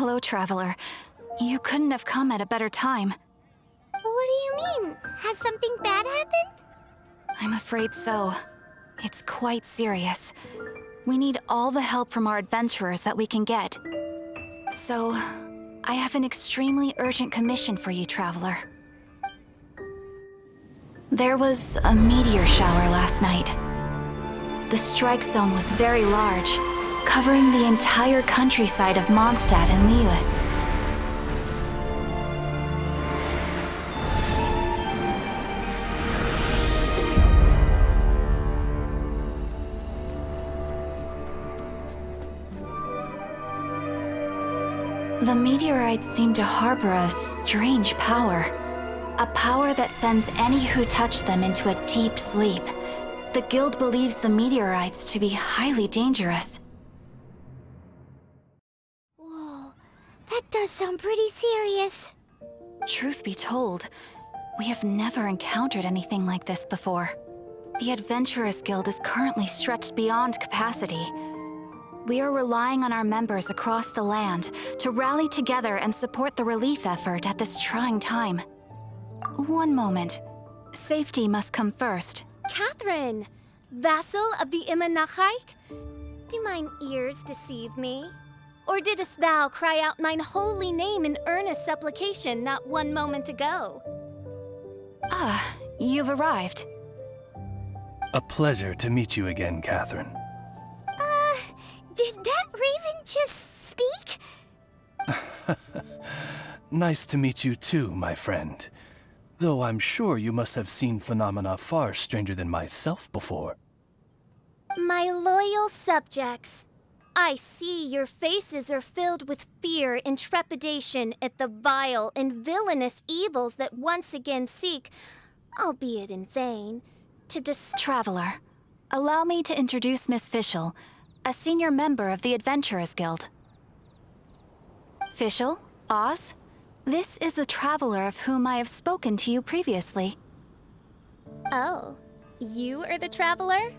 Hello, traveler. You couldn't have come at a better time. What do you mean? Has something bad happened? I'm afraid so. It's quite serious. We need all the help from our adventurers that we can get. So, I have an extremely urgent commission for you, traveler. There was a meteor shower last night. The strike zone was very large, covering the entire countryside of Mondstadt and Liyue. The meteorites seem to harbor a strange power. A power that sends any who touch them into a deep sleep. The guild believes the meteorites to be highly dangerous. Whoa, that does sound pretty serious. Truth be told, we have never encountered anything like this before. The Adventurers Guild is currently stretched beyond capacity. We are relying on our members across the land to rally together and support the relief effort at this trying time. One moment. Safety must come first. Catherine! Vassal of the lmpact? Do mine ears deceive me? Or didst thou cry out mine holy name in earnest supplication not one moment ago? Ah, you've arrived. A pleasure to meet you again, Catherine. Did that raven just speak? Nice to meet you too, my friend. Though I'm sure you must have seen phenomena far stranger than myself before. My loyal subjects, I see your faces are filled with fear and trepidation at the vile and villainous evils that once again seek, albeit in vain, to Traveler, allow me to introduce Miss Fischl, a senior member of the Adventurers Guild. Fischl, Oz, this is the traveler of whom I have spoken to you previously. Oh, you are the traveler?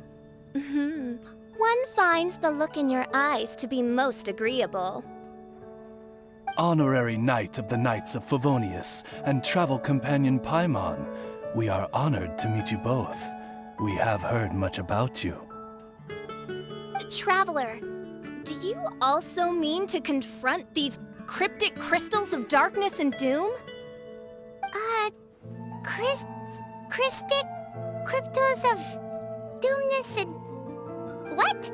One finds the look in your eyes to be most agreeable. Honorary Knight of the Knights of Favonius and travel companion Paimon, we are honored to meet you both. We have heard much about you. Traveler, do you also mean to confront these cryptic crystals of darkness and doom? Christic cryptos of doomness and... what?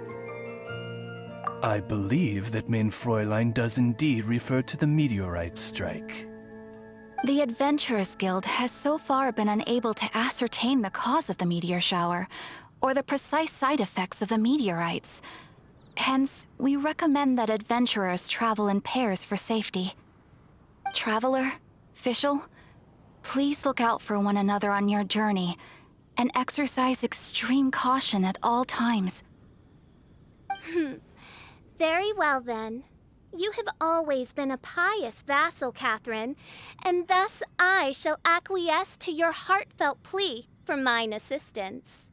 I believe that Main Fräulein does indeed refer to the meteorite strike. The Adventurers Guild has so far been unable to ascertain the cause of the meteor shower, or the precise side effects of the meteorites. Hence, we recommend that adventurers travel in pairs for safety. Traveler, Fischl, please look out for one another on your journey, and exercise extreme caution at all times. Very well then. You have always been a pious vassal, Catherine, and thus I shall acquiesce to your heartfelt plea for mine assistance.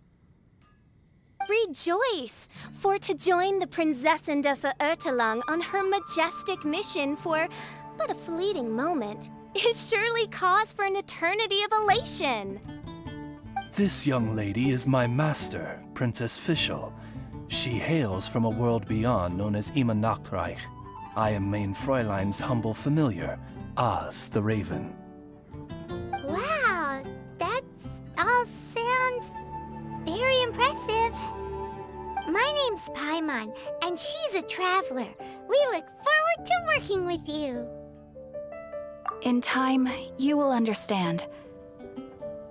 Rejoice! For to join the Prinzessin de Verurteilung on her majestic mission for but a fleeting moment is surely cause for an eternity of elation. This young lady is my master, Princess Fischl. She hails from a world beyond known as lmpact. I am Main Fräulein's humble familiar, Oz the Raven. Wow, that all sounds very impressive. My name's Paimon, and she's a traveler. We look forward to working with you. In time, you will understand.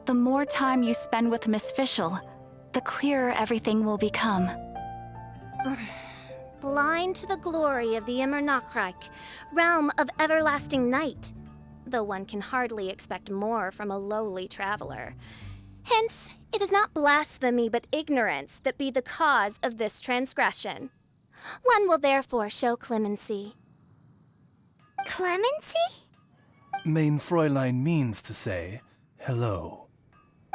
The more time you spend with Miss Fischl, the clearer everything will become. Blind to the glory of the lmpact, realm of everlasting night, though one can hardly expect more from a lowly traveler. Hence, it is not blasphemy but ignorance that be the cause of this transgression. One will therefore show clemency. Clemency? Main Fräulein means to say hello.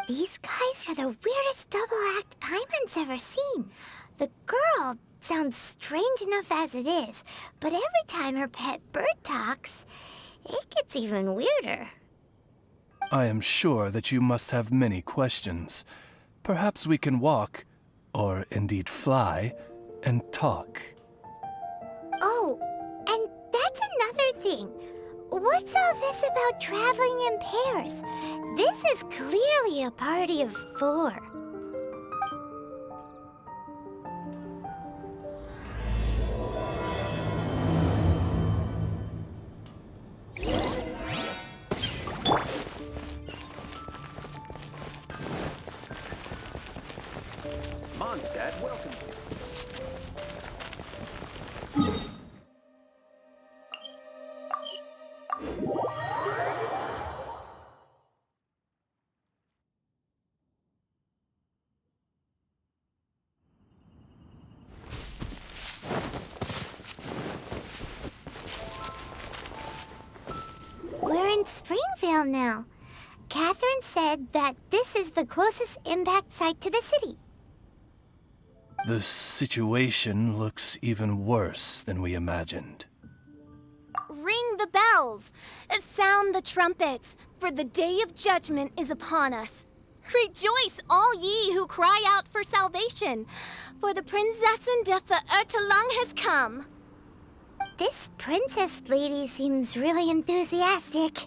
These guys are the weirdest double act Paimon's ever seen. The girl sounds strange enough as it is, but every time her pet bird talks, it gets even weirder. I am sure that you must have many questions. Perhaps we can walk, or indeed fly, and talk. Oh, and that's another thing. What's all this about traveling in pairs? This is clearly a party of 4. Mondstadt, welcome. We're in Springvale now. Catherine said that this is the closest impact site to the city. The situation looks even worse than we imagined. Ring the bells! Sound the trumpets, for the day of judgment is upon us. Rejoice, all ye who cry out for salvation, for the Prinzessin de Verurteilung has come. This princess lady seems really enthusiastic.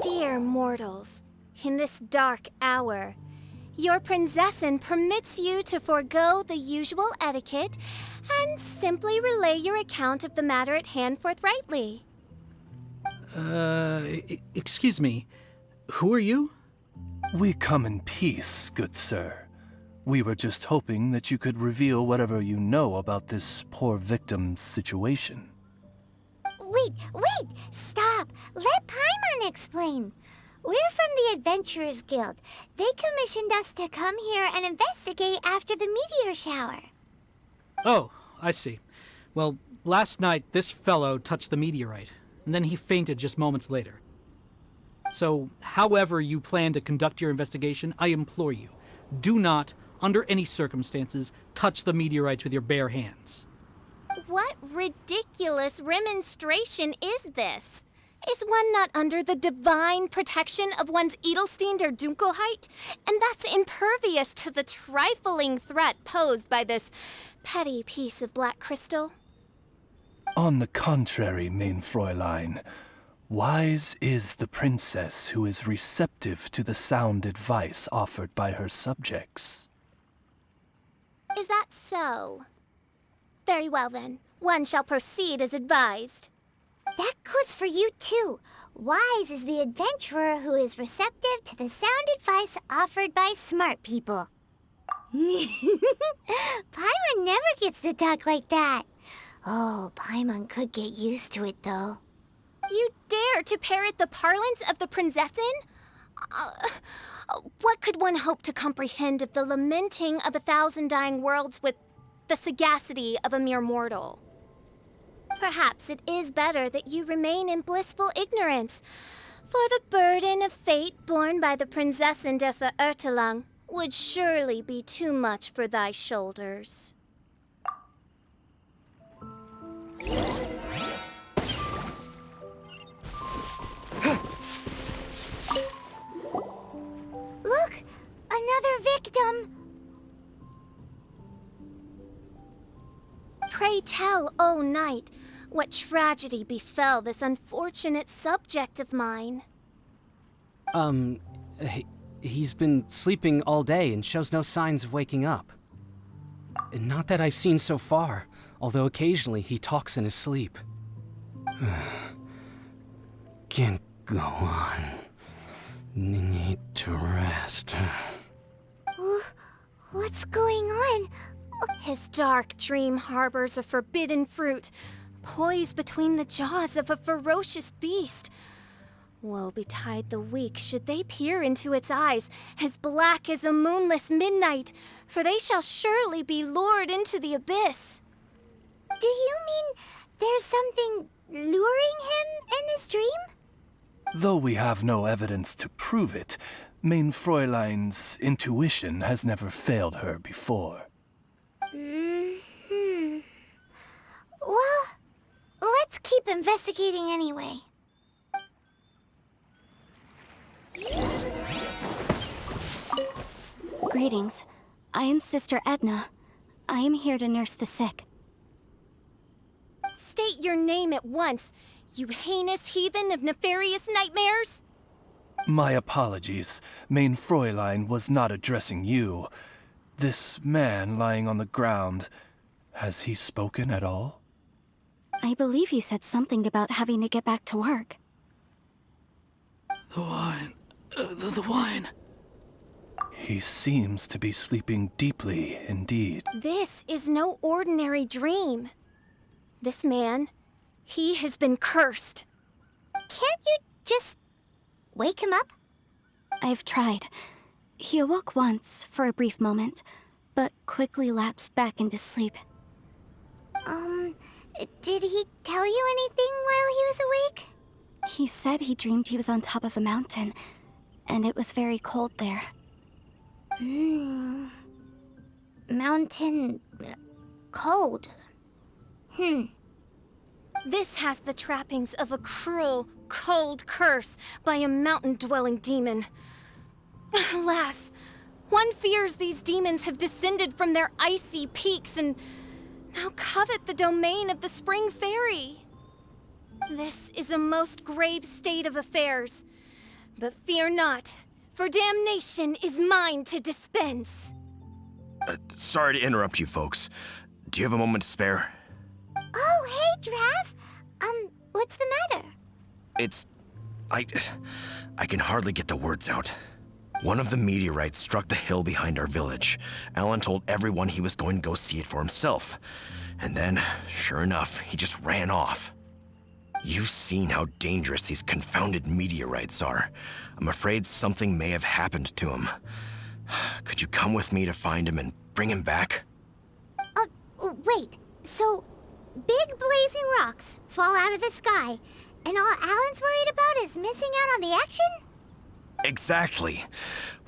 Dear mortals, in this dark hour, your Prinzessin permits you to forego the usual etiquette and simply relay your account of the matter at hand forthrightly. Excuse me. Who are you? We come in peace, good sir. We were just hoping that you could reveal whatever you know about this poor victim's situation. Wait! Stop! Let Paimon explain. We're from the Adventurers Guild. They commissioned us to come here and investigate after the meteor shower. Oh, I see. Well, last night this fellow touched the meteorite, and then he fainted just moments later. So, however you plan to conduct your investigation, I implore you, do not, under any circumstances, touch the meteorites with your bare hands. What ridiculous remonstration is this? Is one not under the divine protection of one's Edelstein der Dunkelheit, and thus impervious to the trifling threat posed by this petty piece of black crystal? On the contrary, mein Fräulein, wise is the princess who is receptive to the sound advice offered by her subjects. Is that so? Very well then, one shall proceed as advised. That goes for you too. Wise is the adventurer who is receptive to the sound advice offered by smart people. Paimon never gets to talk like that. Oh, Paimon could get used to it though. You dare to parrot the parlance of the Prinzessin? What could one hope to comprehend of the lamenting of 1,000 dying worlds with the sagacity of a mere mortal? Perhaps it is better that you remain in blissful ignorance, for the burden of fate borne by the Prinzessin de Verurteilung would surely be too much for thy shoulders. Look! Another victim! Pray tell, O knight, what tragedy befell this unfortunate subject of mine? He's been sleeping all day and shows no signs of waking up. Not that I've seen so far, although occasionally he talks in his sleep. Can't go on. Need to rest. What's going on? His dark dream harbors a forbidden fruit, poised between the jaws of a ferocious beast. Woe betide the weak should they peer into its eyes, as black as a moonless midnight, for they shall surely be lured into the abyss. Do you mean there's something luring him in his dream? Though we have no evidence to prove it, Main Fräulein's intuition has never failed her before. Well, let's keep investigating anyway. Greetings. I am Sister Edna. I am here to nurse the sick. State your name at once, you heinous heathen of nefarious nightmares! My apologies. Main Fräulein was not addressing you. This man lying on the ground, has he spoken at all? I believe he said something about having to get back to work. The wine. The wine. He seems to be sleeping deeply indeed. This is no ordinary dream. This man, he has been cursed. Can't you just wake him up? I've tried. He awoke once for a brief moment, but quickly lapsed back into sleep. Did he tell you anything while he was awake? He said he dreamed he was on top of a mountain, and it was very cold there. Mountain... cold. This has the trappings of a cruel, cold curse by a mountain-dwelling demon. Alas, one fears these demons have descended from their icy peaks and now covet the domain of the Spring Fairy. This is a most grave state of affairs. But fear not, for damnation is mine to dispense. Sorry to interrupt you folks. Do you have a moment to spare? Oh, hey, Drav. What's the matter? I can hardly get the words out. One of the meteorites struck the hill behind our village. Alan told everyone he was going to go see it for himself. And then, sure enough, he just ran off. You've seen how dangerous these confounded meteorites are. I'm afraid something may have happened to him. Could you come with me to find him and bring him back? Wait. So, big blazing rocks fall out of the sky, and all Alan's worried about is missing out on the action? Exactly.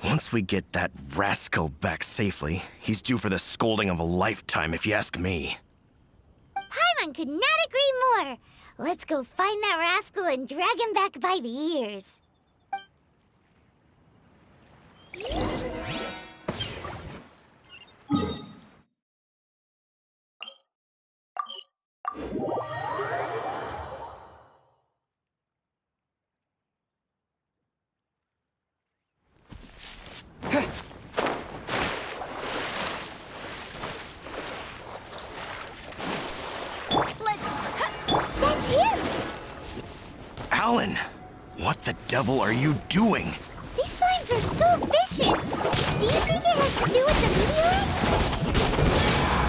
Once we get that rascal back safely, he's due for the scolding of a lifetime, if you ask me. Paimon could not agree more. Let's go find that rascal and drag him back by the ears. That's him! Alan, what the devil are you doing? These slimes are so vicious! Do you think it has to do with the meteorite?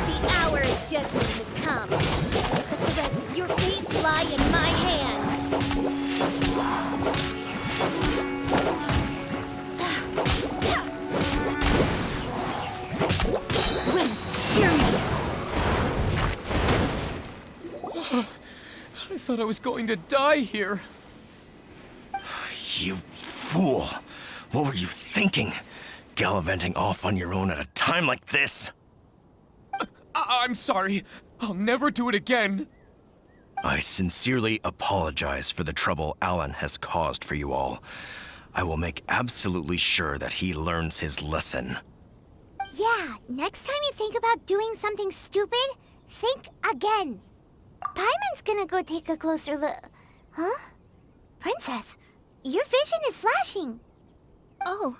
The hour of judgment has come. The threads of your fate lie in my hands. Wind, hear me! I thought I was going to die here. You fool! What were you thinking? Gallivanting off on your own at a time like this? I'm sorry. I'll never do it again. I sincerely apologize for the trouble Alan has caused for you all. I will make absolutely sure that he learns his lesson. Yeah, next time you think about doing something stupid, think again. Paimon's gonna go take a closer look. Huh? Princess, your vision is flashing. Oh,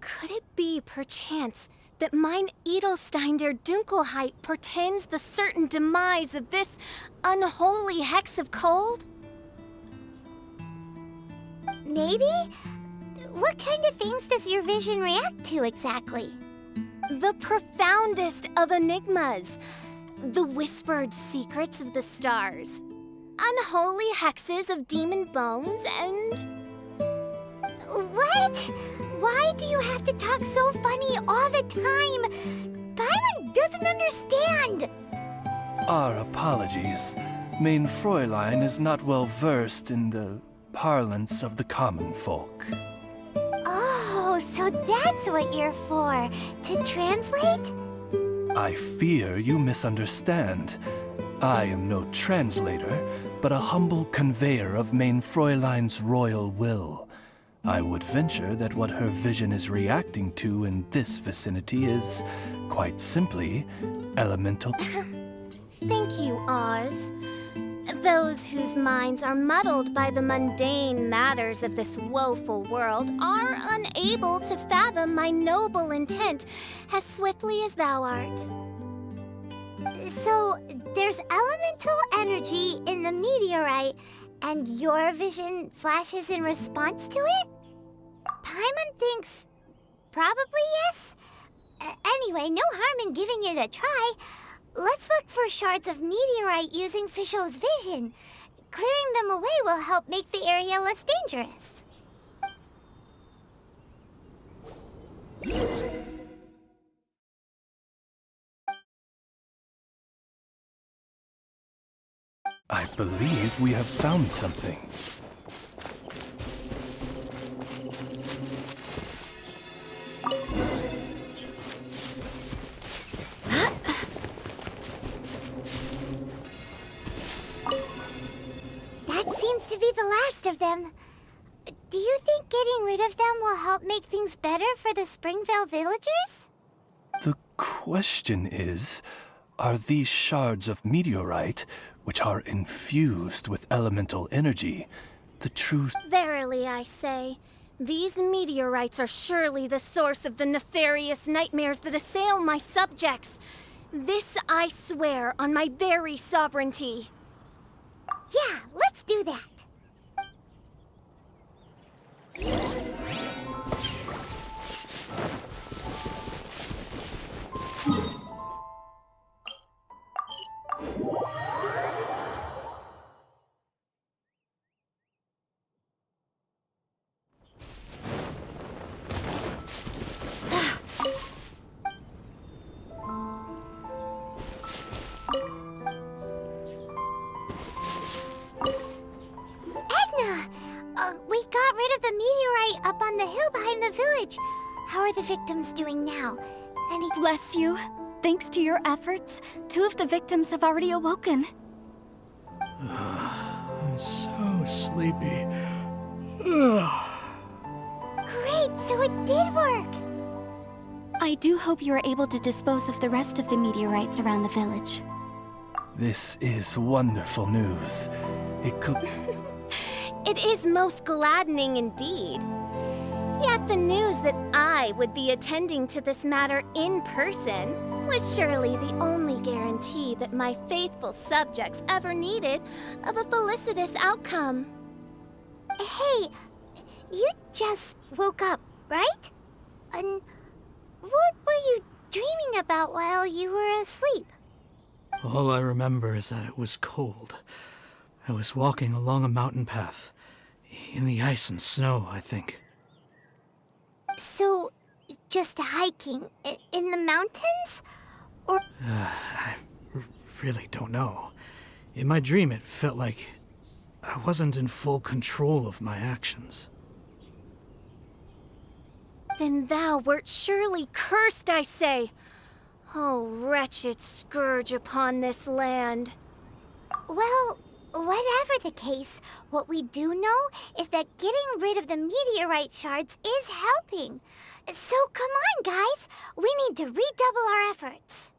could it be, perchance, that mine Edelstein der Dunkelheit portends the certain demise of this unholy hex of cold? Maybe? What kind of things does your vision react to exactly? The profoundest of enigmas. The whispered secrets of the stars. Unholy hexes of demon bones and... What? Why do you have to talk so funny all the time? Paimon doesn't understand. Our apologies. Mein Fräulein is not well versed in the parlance of the common folk. Oh, so that's what you're for, to translate? I fear you misunderstand. I am no translator, but a humble conveyor of Mein Fräulein's royal will. I would venture that what her vision is reacting to in this vicinity is, quite simply, elemental. Thank you, Oz. Those whose minds are muddled by the mundane matters of this woeful world are unable to fathom my noble intent as swiftly as thou art. So, there's elemental energy in the meteorite, and your vision flashes in response to it? Paimon thinks probably yes. Anyway, no harm in giving it a try. Let's look for shards of meteorite using Fischl's vision. Clearing them away will help make the area less dangerous. I believe we have found something. That seems to be the last of them. Do you think getting rid of them will help make things better for the Springvale villagers? The question is, are these shards of meteorite, which are infused with elemental energy, the true... Verily, I say, these meteorites are surely the source of the nefarious nightmares that assail my subjects. This I swear on my very sovereignty. Yeah, let's do that. We got rid of the meteorite up on the hill behind the village. How are the victims doing now? Any... Bless you. Thanks to your efforts, 2 of the victims have already awoken. I'm so sleepy. Great, so it did work. I do hope you are able to dispose of the rest of the meteorites around the village. This is wonderful news. It could... It is most gladdening indeed. Yet the news that I would be attending to this matter in person was surely the only guarantee that my faithful subjects ever needed of a felicitous outcome. Hey, you just woke up, right? And what were you dreaming about while you were asleep? All I remember is that it was cold. I was walking along a mountain path. In the ice and snow, I think. So, just hiking in the mountains? Or... I really don't know. In my dream, it felt like I wasn't in full control of my actions. Then thou wert surely cursed, I say. Oh, wretched scourge upon this land. Well, whatever the case, what we do know is that getting rid of the meteorite shards is helping. So come on, guys. We need to redouble our efforts.